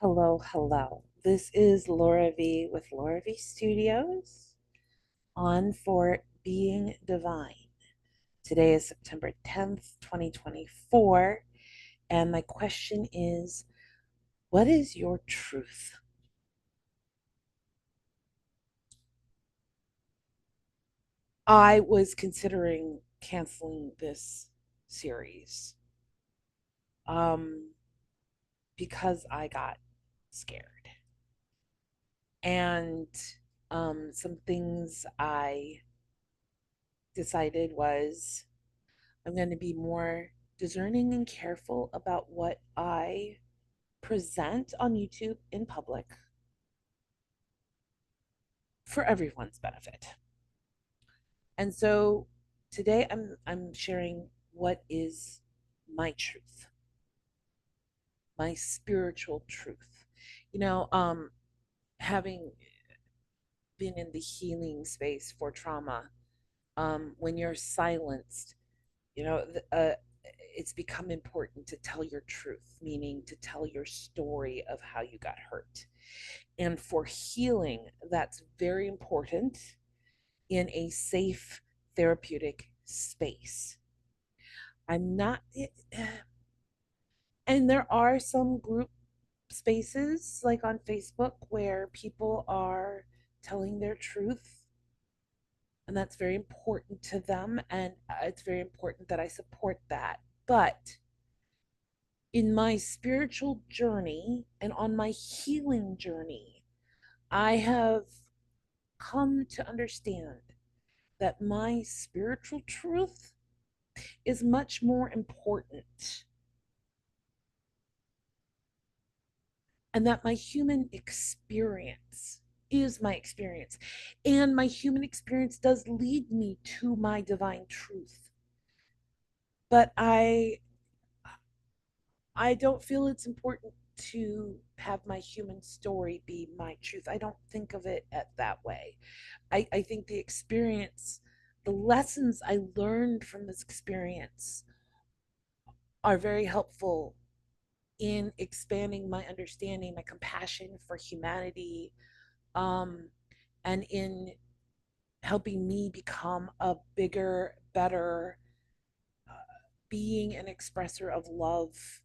Hello, hello. This is Laura V with Laura V Studios on for Being Divine. Today is September 10th, 2024, and my question is, what is your truth? I was considering canceling this series um, because I got scared. And some things I decided was I'm going to be more discerning and careful about what I present on YouTube in public for everyone's benefit. And so today I'm sharing what is my truth, my spiritual truth. You know, having been in the healing space for trauma, when you're silenced, you know, it's become important to tell your truth, meaning to tell your story of how you got hurt. And for healing, that's very important in a safe therapeutic space. I'm not, and there are some group spaces like on Facebook where people are telling their truth, and that's very important to them. And it's very important that I support that. But in my spiritual journey and on my healing journey, I have come to understand that my spiritual truth is much more important, and that my human experience is my experience. And my human experience does lead me to my divine truth. But I don't feel it's important to have my human story be my truth. I don't think of it at that way. I think the experience, the lessons I learned from this experience are very helpful in expanding my understanding, my compassion for humanity, um, and in helping me become a bigger, better uh, being and expresser of love.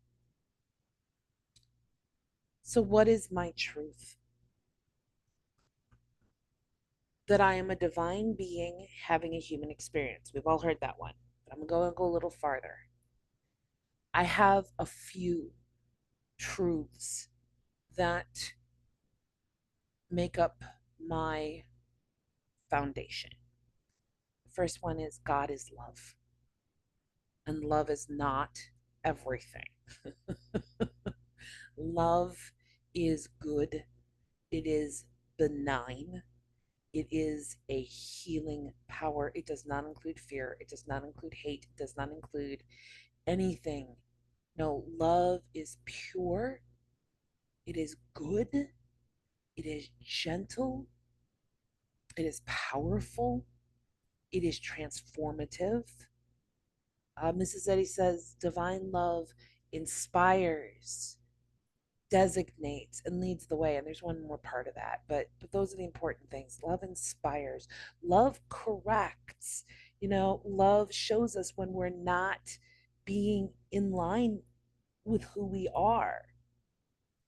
So, what is my truth? That I am a divine being having a human experience. We've all heard that one, but I'm going to go a little farther. I have a few truths that make up my foundation. The first one is God is love, and love is not everything. Love is good, it is benign, it is a healing power. It does not include fear, it does not include hate, it does not include anything. No, love is pure, it is good, it is gentle, it is powerful, it is transformative. Mrs. Eddy says divine love inspires, designates, and leads the way. And there's one more part of that, but those are the important things. Love inspires, love corrects. You know, love shows us when we're not being in line with who we are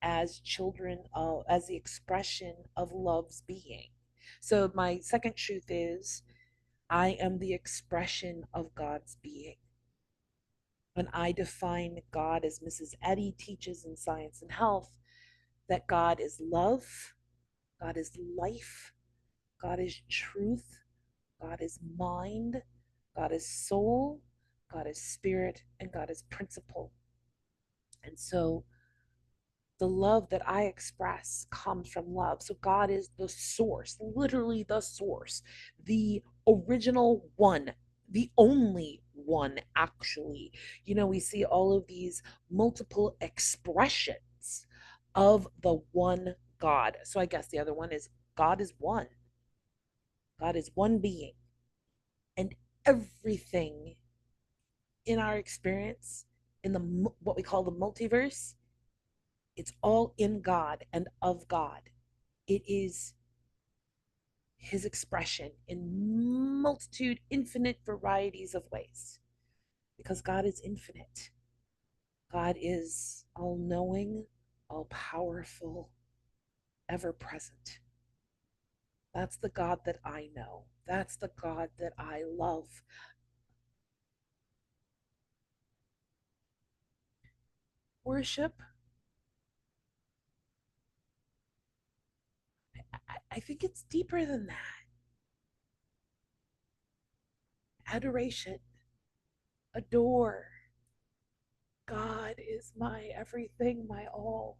as children of, as the expression of love's being. So my second truth is I am the expression of God's being. When I define God as Mrs. Eddy teaches in Science and Health, that God is love, God is life, God is truth, God is mind, God is soul, God is spirit, and God is principle. And so the love that I express comes from love. So God is the source, literally the source, the original one, the only one, actually. You know, we see all of these multiple expressions of the one God. So I guess the other one is God is one. God is one being. And everything in our experience in the what we call the multiverse It's all in God and of God. It is his expression in multitude, infinite varieties of ways, because God is infinite. God is all knowing, all powerful, ever present. That's the God that I know. That's the God that I love. Worship, I think it's deeper than that. Adoration, adore. God is my everything, my all.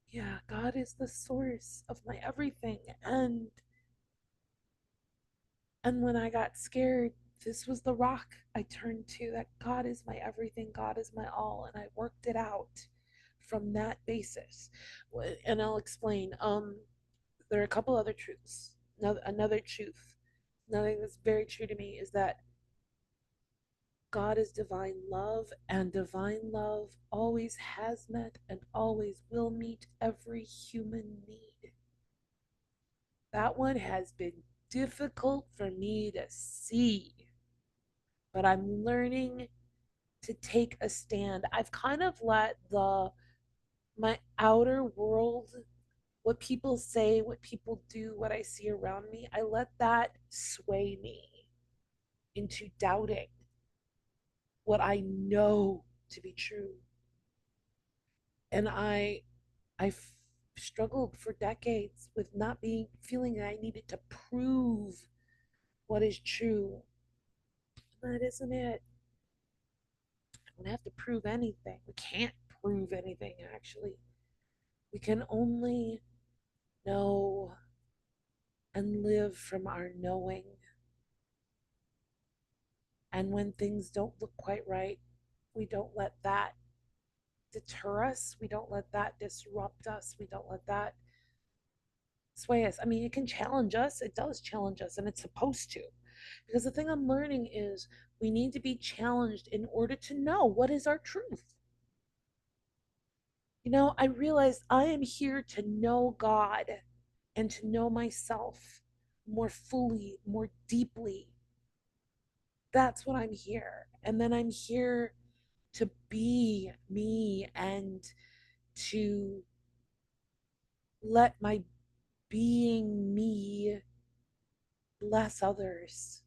Yeah, God is the source of my everything. And when I got scared, this was the rock I turned to, that God is my everything, God is my all, and I worked it out from that basis. And I'll explain. There are a couple other truths. Another truth, another that's very true to me, is that God is divine love, and divine love always has met and always will meet every human need. That one has been difficult for me to see, but I'm learning to take a stand. I've kind of let the my outer world, what people say, what people do, what I see around me, I let that sway me into doubting what I know to be true. And I struggled for decades with not being feeling that I needed to prove what is true. That isn't it. We don't have to prove anything. We can't prove anything, actually. We can only know and live from our knowing. And when things don't look quite right, we don't let that deter us. We don't let that disrupt us. We don't let that sway us. I mean, it can challenge us. It does challenge us, and it's supposed to. Because the thing I'm learning is we need to be challenged in order to know what is our truth. I realized I am here to know God and to know myself more fully, more deeply. That's what I'm here. And then I'm here to be me and to let my being me bless others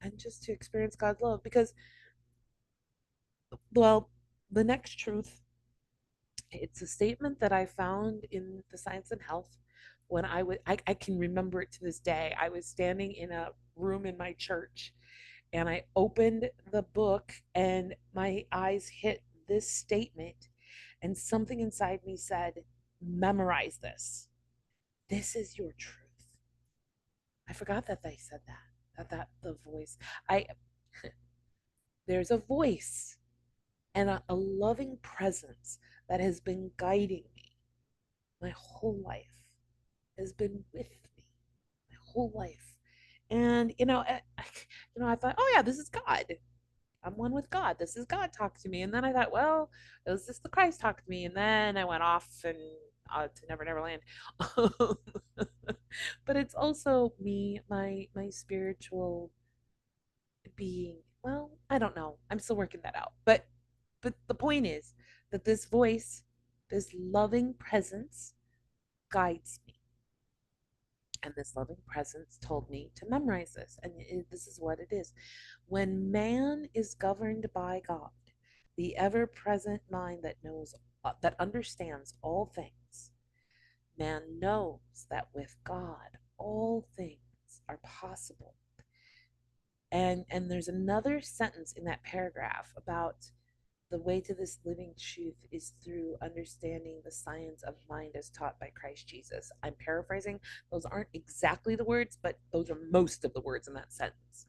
and just to experience God's love. Because, well, the next truth, it's a statement that I found in the Science and Health when I can remember it to this day. I was standing in a room in my church and I opened the book and my eyes hit this statement, and something inside me said, memorize this. This is your truth. I forgot that they said that the voice. I There's a voice and a loving presence that has been guiding me my whole life, has been with me my whole life. And I thought, oh yeah, this is God. I'm one with God. This is God talk to me. And then I thought, well, is this the Christ talk to me? And then I went off and to Never Never Land. But it's also me, my spiritual being. Well, I don't know. I'm still working that out. But the point is that this voice, this loving presence, guides me. And this loving presence told me to memorize this. And this is what it is. When man is governed by God, the ever present mind that knows, that understands all things, man knows that with God, all things are possible. And there's another sentence in that paragraph about the way to this living truth is through understanding the science of mind as taught by Christ Jesus. I'm paraphrasing. Those aren't exactly the words, but those are most of the words in that sentence.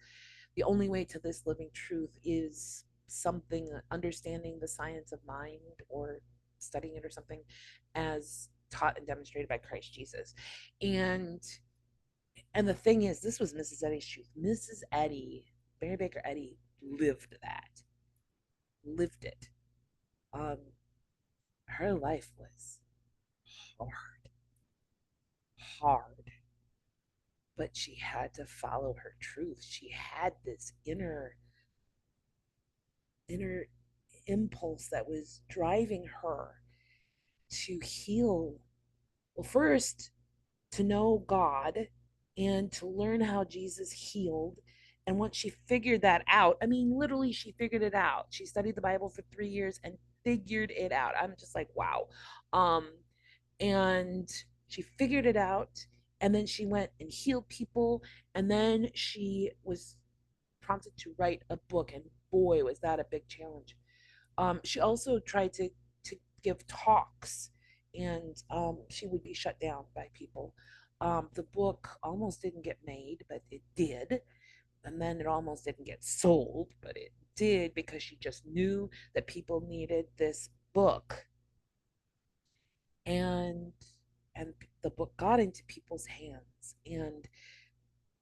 The only way to this living truth is something, understanding the science of mind or studying it or something as taught and demonstrated by Christ Jesus. And and the thing is, this was Mrs. Eddy's truth. Mrs. Eddy Mary Baker Eddy lived that, lived it. Um, her life was hard, hard, but she had to follow her truth. She had this inner impulse that was driving her to heal. Well, first, to know God and to learn how Jesus healed. And once she figured that out, I mean, literally, she figured it out. She studied the Bible for 3 years and figured it out. I'm just like, wow. Um, and she figured it out. And then she went and healed people. And then she was prompted to write a book. And boy, was that a big challenge. She also tried to give talks, and she would be shut down by people. The book almost didn't get made, but it did, and then it almost didn't get sold, but it did because she just knew that people needed this book, and and the book got into people's hands, and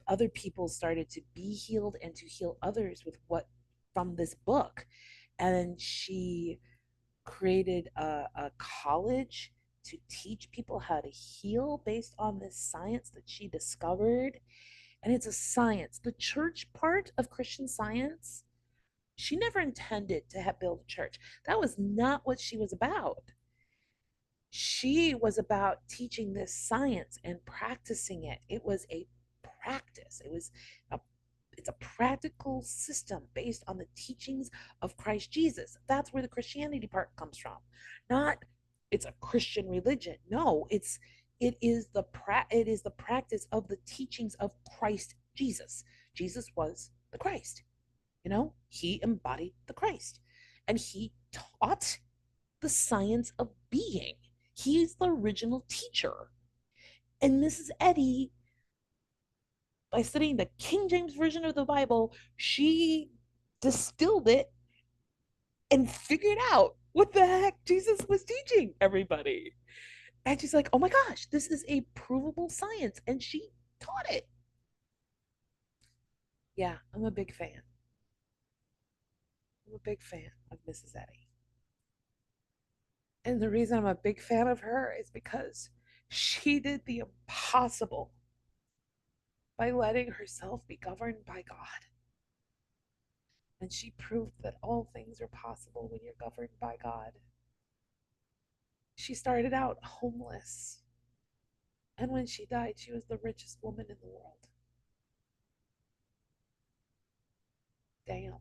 other people started to be healed and to heal others with what from this book. And she created a college to teach people how to heal based on this science that she discovered. And it's a science. The church part of Christian Science, she never intended to have built a church. That was not what she was about. She was about teaching this science and practicing it. It was a practice. A it's a practical system based on the teachings of Christ Jesus. That's where the Christianity part comes from. Not it's a Christian religion. No, it is the practice of the teachings of Christ Jesus. Jesus was the Christ. He embodied the Christ. And he taught the science of being. He's the original teacher. And Mrs. Eddy, by studying the King James Version of the Bible, she distilled it and figured out what the heck Jesus was teaching everybody. And she's like, oh my gosh, this is a provable science. And she taught it. Yeah, I'm a big fan. I'm a big fan of Mrs. Eddy. And the reason I'm a big fan of her is because she did the impossible by letting herself be governed by God. And she proved that all things are possible when you're governed by God. She started out homeless. And when she died, she was the richest woman in the world. Damn.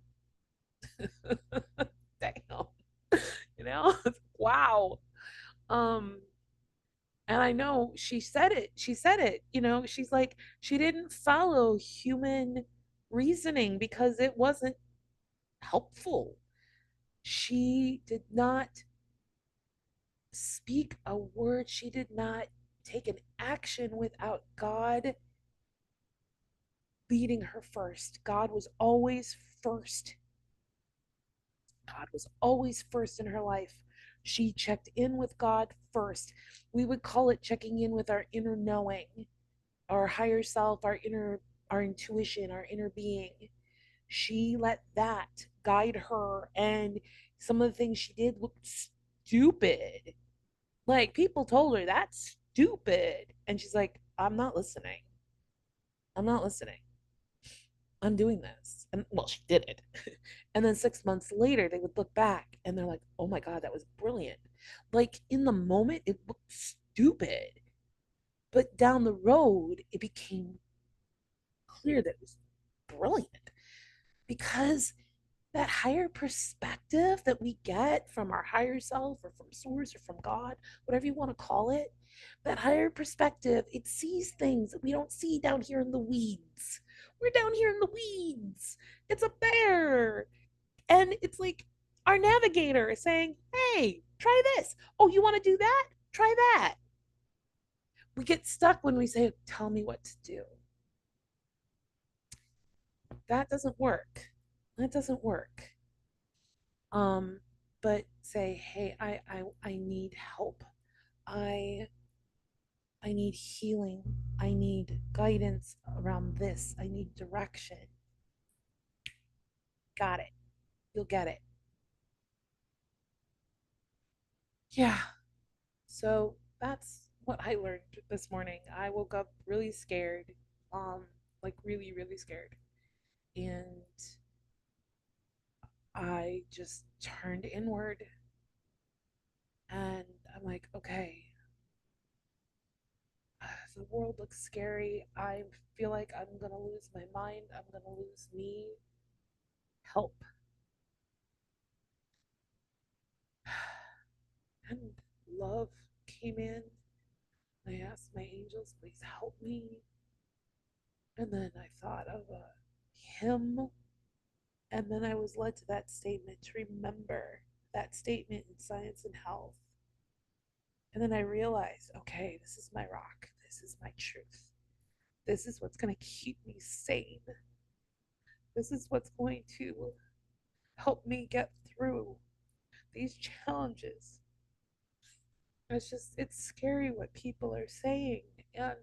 Damn. You know? Wow. Um, and I know she said it. She said it. She's like, she didn't follow human reasoning because it wasn't helpful. She did not speak a word. She did not take an action without God leading her first. God was always first. God was always first in her life. She checked in with God first. We would call it checking in with our inner knowing, our higher self, our intuition, our inner being. She let that guide her, and some of the things she did looked stupid. Like, people told her that's stupid, and she's like, I'm not listening. I'm not listening. I'm doing this. And well, she did it. And then 6 months later, they would look back and they're like, oh my God, that was brilliant. Like, in the moment, it looked stupid. But down the road, it became clear that it was brilliant because that higher perspective that we get from our higher self or from source or from God, whatever you want to call it, that higher perspective, it sees things that we don't see down here in the weeds. We're down here in the weeds. It's a bear. And it's like our navigator is saying, hey, try this. Oh, you want to do that? Try that. We get stuck when we say, tell me what to do. That doesn't work. That doesn't work. Um, but say, hey, I need help. I I need healing. I need guidance around this. I need direction. got it. You'll get it. Yeah. So that's what I learned this morning. I woke up really scared, like really, really scared. And I just turned inward and I'm like, okay, the world looks scary. I feel like I'm going to lose my mind. I'm going to lose me. Help. And love came in. I asked my angels, please help me. And then I thought of a hymn. And then I was led to that statement to remember that statement in Science and Health. And then I realized, okay, this is my rock. This is my truth. This is what's going to keep me sane. This is what's going to help me get through these challenges. It's scary what people are saying. And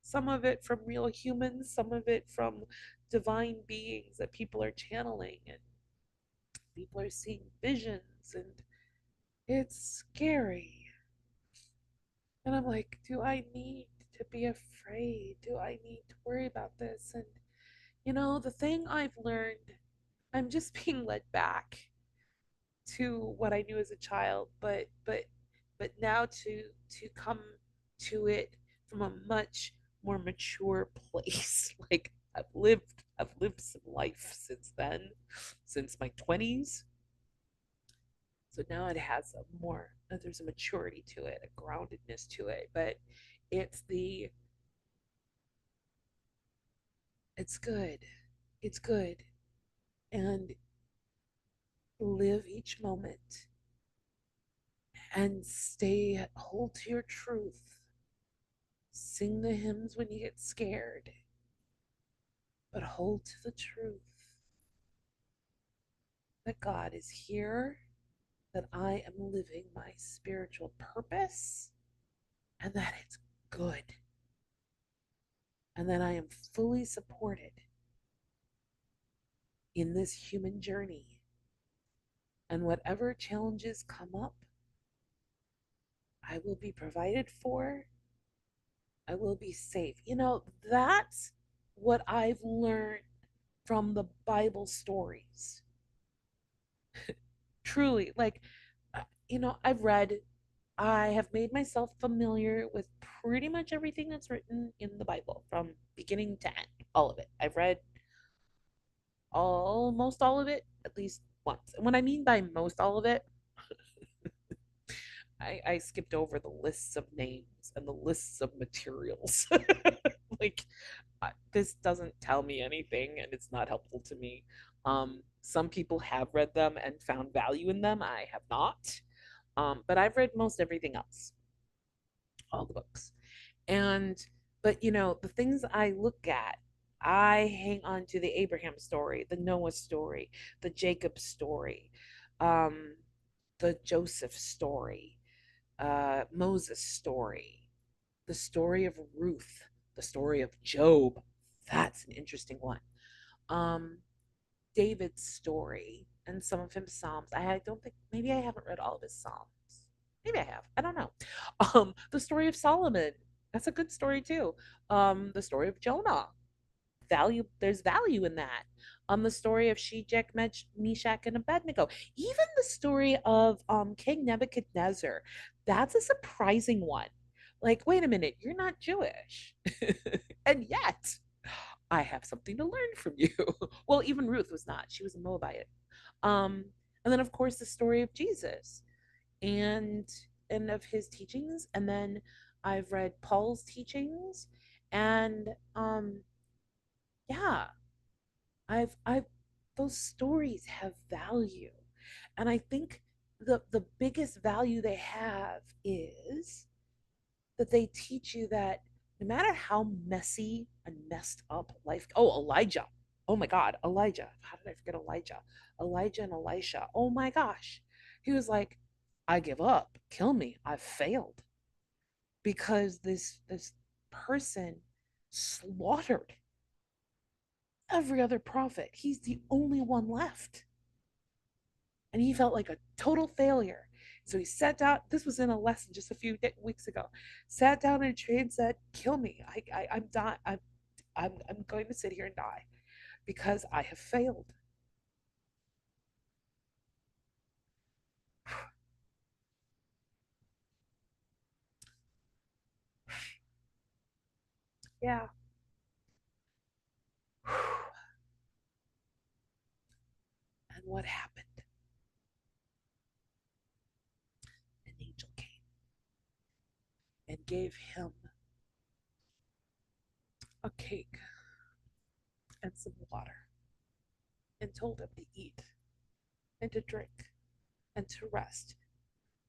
some of it from real humans, some of it from divine beings that people are channeling, and people are seeing visions, and it's scary. And I'm like, do I need to be afraid? Do I need to worry about this? And the thing I've learned, I'm just being led back to what I knew as a child, but now to come to it from a much more mature place. Like I've lived some life since then, since my 20s. So now it has a more there's a maturity to it, a groundedness to it, but it's the it's good. It's good. And live each moment and hold to your truth. Sing the hymns when you get scared, but hold to the truth that God is here, that I am living my spiritual purpose, and that it's good, and that I am fully supported in this human journey. And whatever challenges come up, I will be provided for. I will be safe. That's what I've learned from the Bible stories. Truly, like, I have made myself familiar with pretty much everything that's written in the Bible from beginning to end, all of it. I've read almost all of it at least once. And what I mean by most all of it, I skipped over the lists of names and the lists of materials. Like, this doesn't tell me anything and it's not helpful to me. Some people have read them and found value in them. I have not. But I've read most everything else, all the books. And, but the things I look at, I hang on to the Abraham story, the Noah story, the Jacob story, um, the Joseph story, Moses story, the story of Ruth, the story of Job. That's an interesting one. Um, David's story and some of his Psalms. I don't think, maybe I haven't read all of his Psalms. Maybe I have. I don't know. The story of Solomon. That's a good story too. The story of Jonah. There's value in that. The story of Shijak, Meshach, and Abednego. Even the story of King Nebuchadnezzar. That's a surprising one. Like, wait a minute, you're not Jewish. And yet I have something to learn from you. Well, even Ruth was not. She was a Moabite. Um, and then of course the story of Jesus and of his teachings. And then I've read Paul's teachings. And yeah, I've those stories have value. And I think the biggest value they have is that they teach you that no matter how messy and messed up life. Oh, Elijah. Oh my God, Elijah. How did I forget Elijah? Elijah and Elisha. Oh my gosh. He was like, I give up. Kill me. I've failed. Because this person slaughtered every other prophet. He's the only one left. And he felt like a total failure. So he sat down. This was in a lesson just a few weeks ago. Sat down in a tree and said, "Kill me. I'm dying. I'm going to sit here and die because I have failed." Yeah. And what happened? An angel came and gave him a cake and some water and told him to eat and to drink and to rest.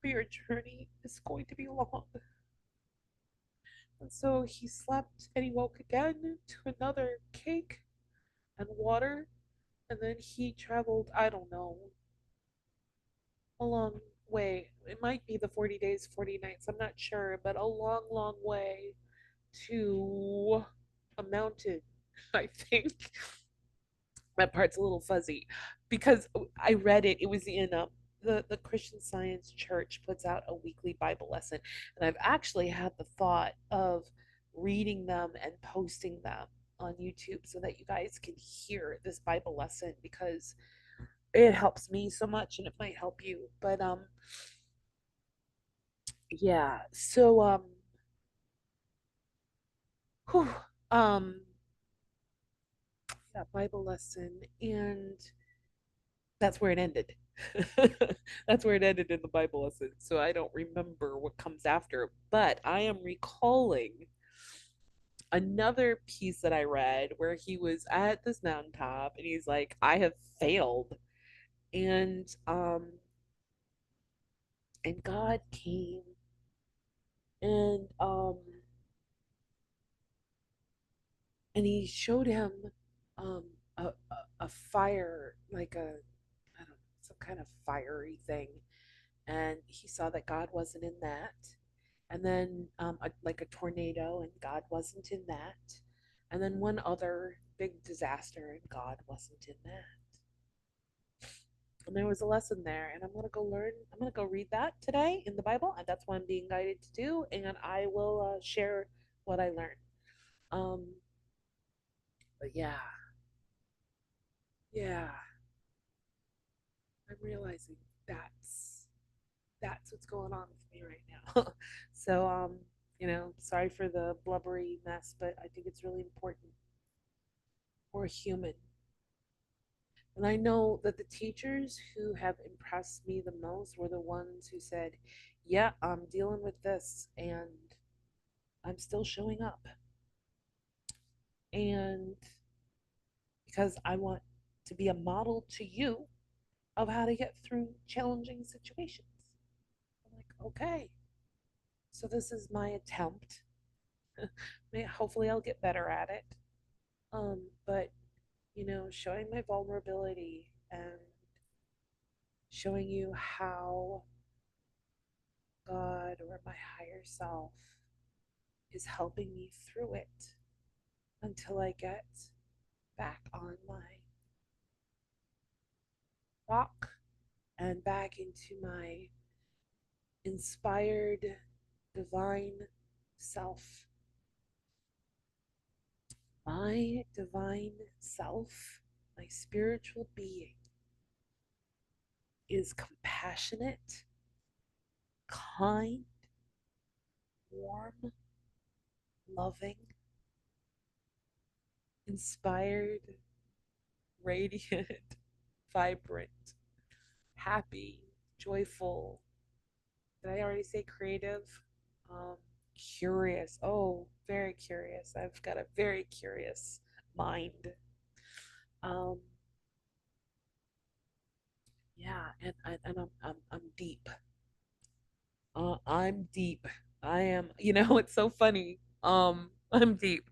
For your journey is going to be long. And so he slept and he woke again to another cake and water. And then he traveled, I don't know, a long way. It might be the 40 days, 40 nights. I'm not sure, but a long, long way to a mountain, I think. That part's a little fuzzy because I read it. It was in the Christian Science Church puts out a weekly Bible lesson, and I've actually had the thought of reading them and posting them on YouTube so that you guys can hear this Bible lesson because it helps me so much and it might help you. But yeah. So whew, um that Bible lesson, and that's where it ended. That's where it ended in the Bible lesson. So I don't remember what comes after, but I am recalling another piece that I read where he was at this mountaintop and he's like, I have failed. And and God came and he showed him um a fire, like a, I don't know, some kind of fiery thing, and he saw that God wasn't in that. And then like a tornado, and God wasn't in that. And then one other big disaster, and God wasn't in that. And there was a lesson there, and I'm gonna go read that today in the Bible, and that's what I'm being guided to do. And I will share what I learned. Um, but yeah, yeah, I'm realizing that's what's going on with me right now. So sorry for the blubbery mess, but I think it's really important. We're human. And I know that the teachers who have impressed me the most were the ones who said, "Yeah, I'm dealing with this and I'm still showing up." And because I want to be a model to you of how to get through challenging situations. I'm like, okay, so this is my attempt. Hopefully, I'll get better at it. But showing my vulnerability and showing you how God or my higher self is helping me through it until I get back on my walk and back into my inspired divine self. My divine self, my spiritual being, is compassionate, kind, warm, loving, inspired, radiant, vibrant, happy, joyful. Did I already say creative? Um, Curious. Oh, very curious. I've got a very curious mind. Um, yeah, and I'm deep. I'm deep. I am. It's so funny. I'm deep.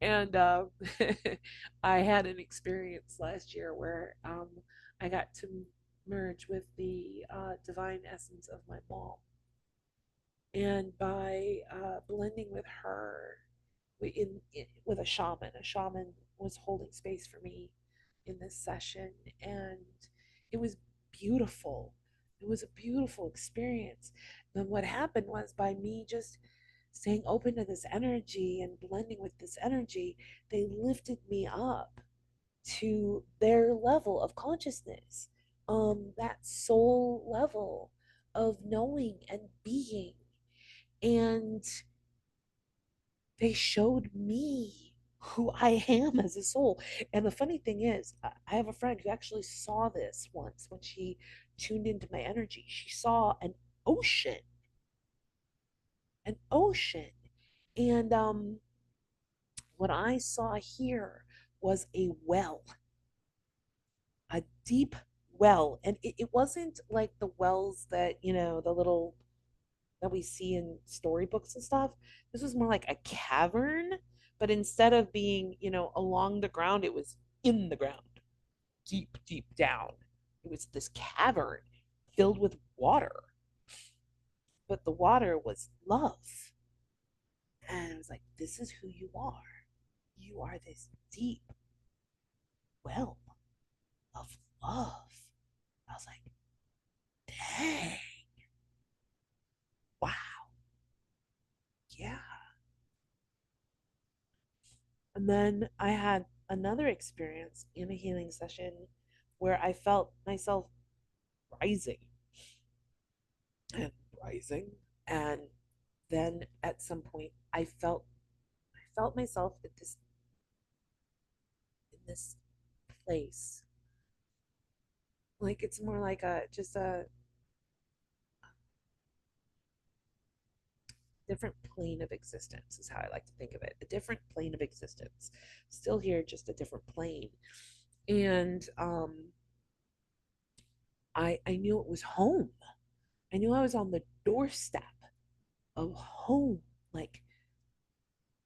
And I had an experience last year where I got to merge with the divine essence of my mom. And by blending with her with a shaman. A shaman was holding space for me in this session, and it was beautiful. It was a beautiful experience. And what happened was, by me just staying open to this energy and blending with this energy, they lifted me up to their level of consciousness, that soul level of knowing and being. And they showed me who I am as a soul. And the funny thing is, I have a friend who actually saw this once when she tuned into my energy. She saw ocean, an ocean. And what I saw here was a well, a deep well. And it wasn't like the wells that, the little that we see in storybooks and stuff. This was more like a cavern, but instead of being, along the ground, it was in the ground, deep, deep down. It was this cavern filled with water, but the water was love. And I was like, this is who you are. You are this deep well of love. I was like, dang, wow, yeah. And then I had another experience in a healing session where I felt myself rising and rising. And then at some point I felt myself at this in this place. Like it's more like a just a different plane of existence is how I like to think of it. A different plane of existence. Still here, just a different plane. And I knew it was home. I knew I was on the doorstep of home, like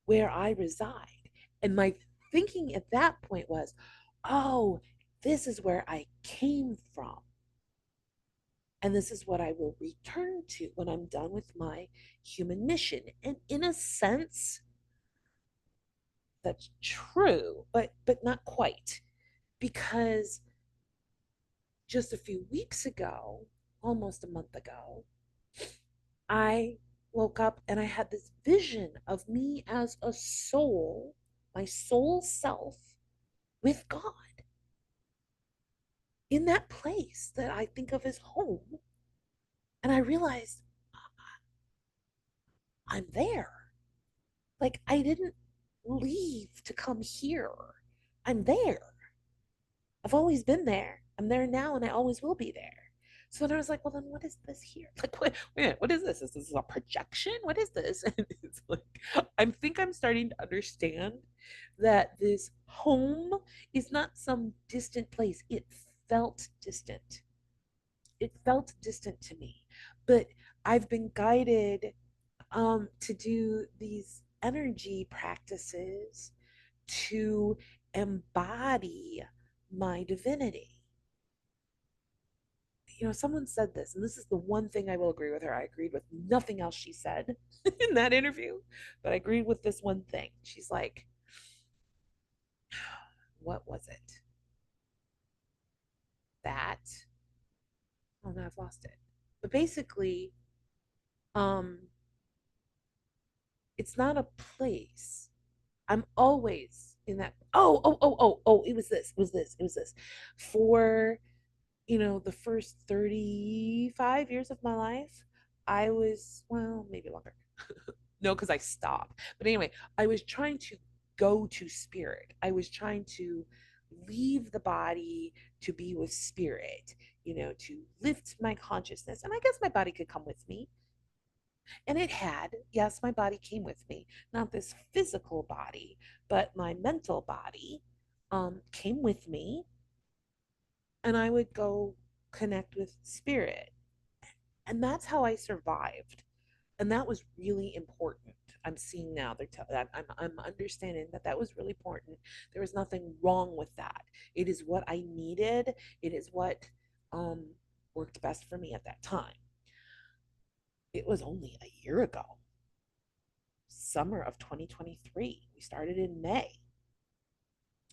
where I reside. And my thinking at that point was, oh, this is where I came from. And this is what I will return to when I'm done with my human mission. And in a sense, that's true, but not quite. Because just a few weeks ago, almost a month ago, I woke up and I had this vision of me as a soul, my soul self with God in that place that I think of as home. And I realized I'm there. Like I didn't leave to come here. I'm there. I've always been there. I'm there now and I always will be there. So then I was like, well, then what is this here? Like, what is this? Is this a projection? What is this? And it's like, think I'm starting to understand that this home is not some distant place. It felt distant. It felt distant to me. But I've been guided to do these energy practices to embody my divinity. Someone said this, and this is the one thing I will agree with her. I agreed with nothing else she said in that interview, but I agreed with this one thing. She's like, what was it? That, oh no, I've lost it. But basically, um, it's not a place. I'm always in that. Oh, it was this. It was this. It was this. For, the first 35 years of my life, I was, well, maybe longer. No, because I stopped. But anyway, I was trying to go to spirit. I was trying to leave the body to be with spirit, to lift my consciousness. And I guess my body could come with me. And it had, yes, my body came with me, not this physical body, but my mental body came with me. And I would go connect with spirit. And that's how I survived. And that was really important. I'm seeing now I'm understanding that that was really important. There was nothing wrong with that. It is what I needed. It is what um, worked best for me at that time. It was only a year ago. summer of 2023. We started in May,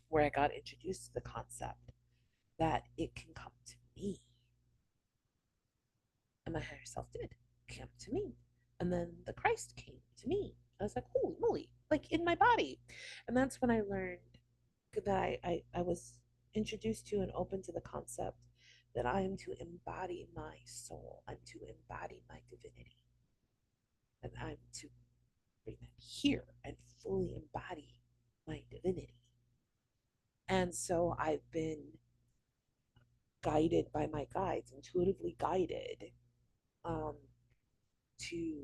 where I got introduced to the concept that it can come to me. And my higher self did come to me. And then the Christ came to me. I was like, holy moly, like in my body. And that's when I learned that I was introduced to and open to the concept that I am to embody my soul. I'm to embody my divinity. And I'm to bring that here and fully embody my divinity. And so I've been guided by my guides, intuitively guided, um, to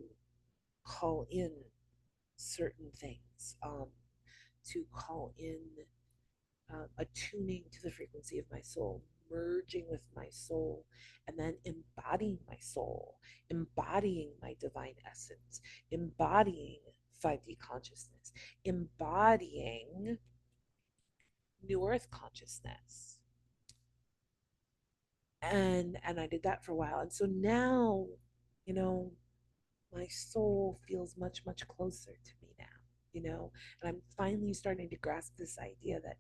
call in certain things, to call in attuning to the frequency of my soul, merging with my soul, and then embodying my soul, embodying my divine essence, embodying 5D consciousness, embodying New Earth consciousness. And I did that for a while. And so now, you know, my soul feels much closer to me now, and I'm finally starting to grasp this idea that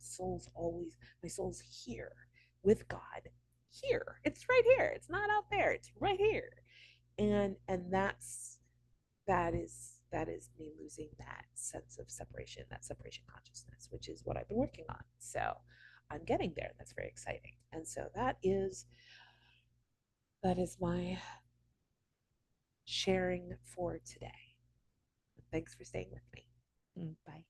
my soul's here with God. Here, it's right here, it's not out there, it's right here. And that is me losing that sense of separation, that separation consciousness, which is what I've been working on. So I'm getting there. That's very exciting. And so that is my sharing for today. Thanks for staying with me. Bye.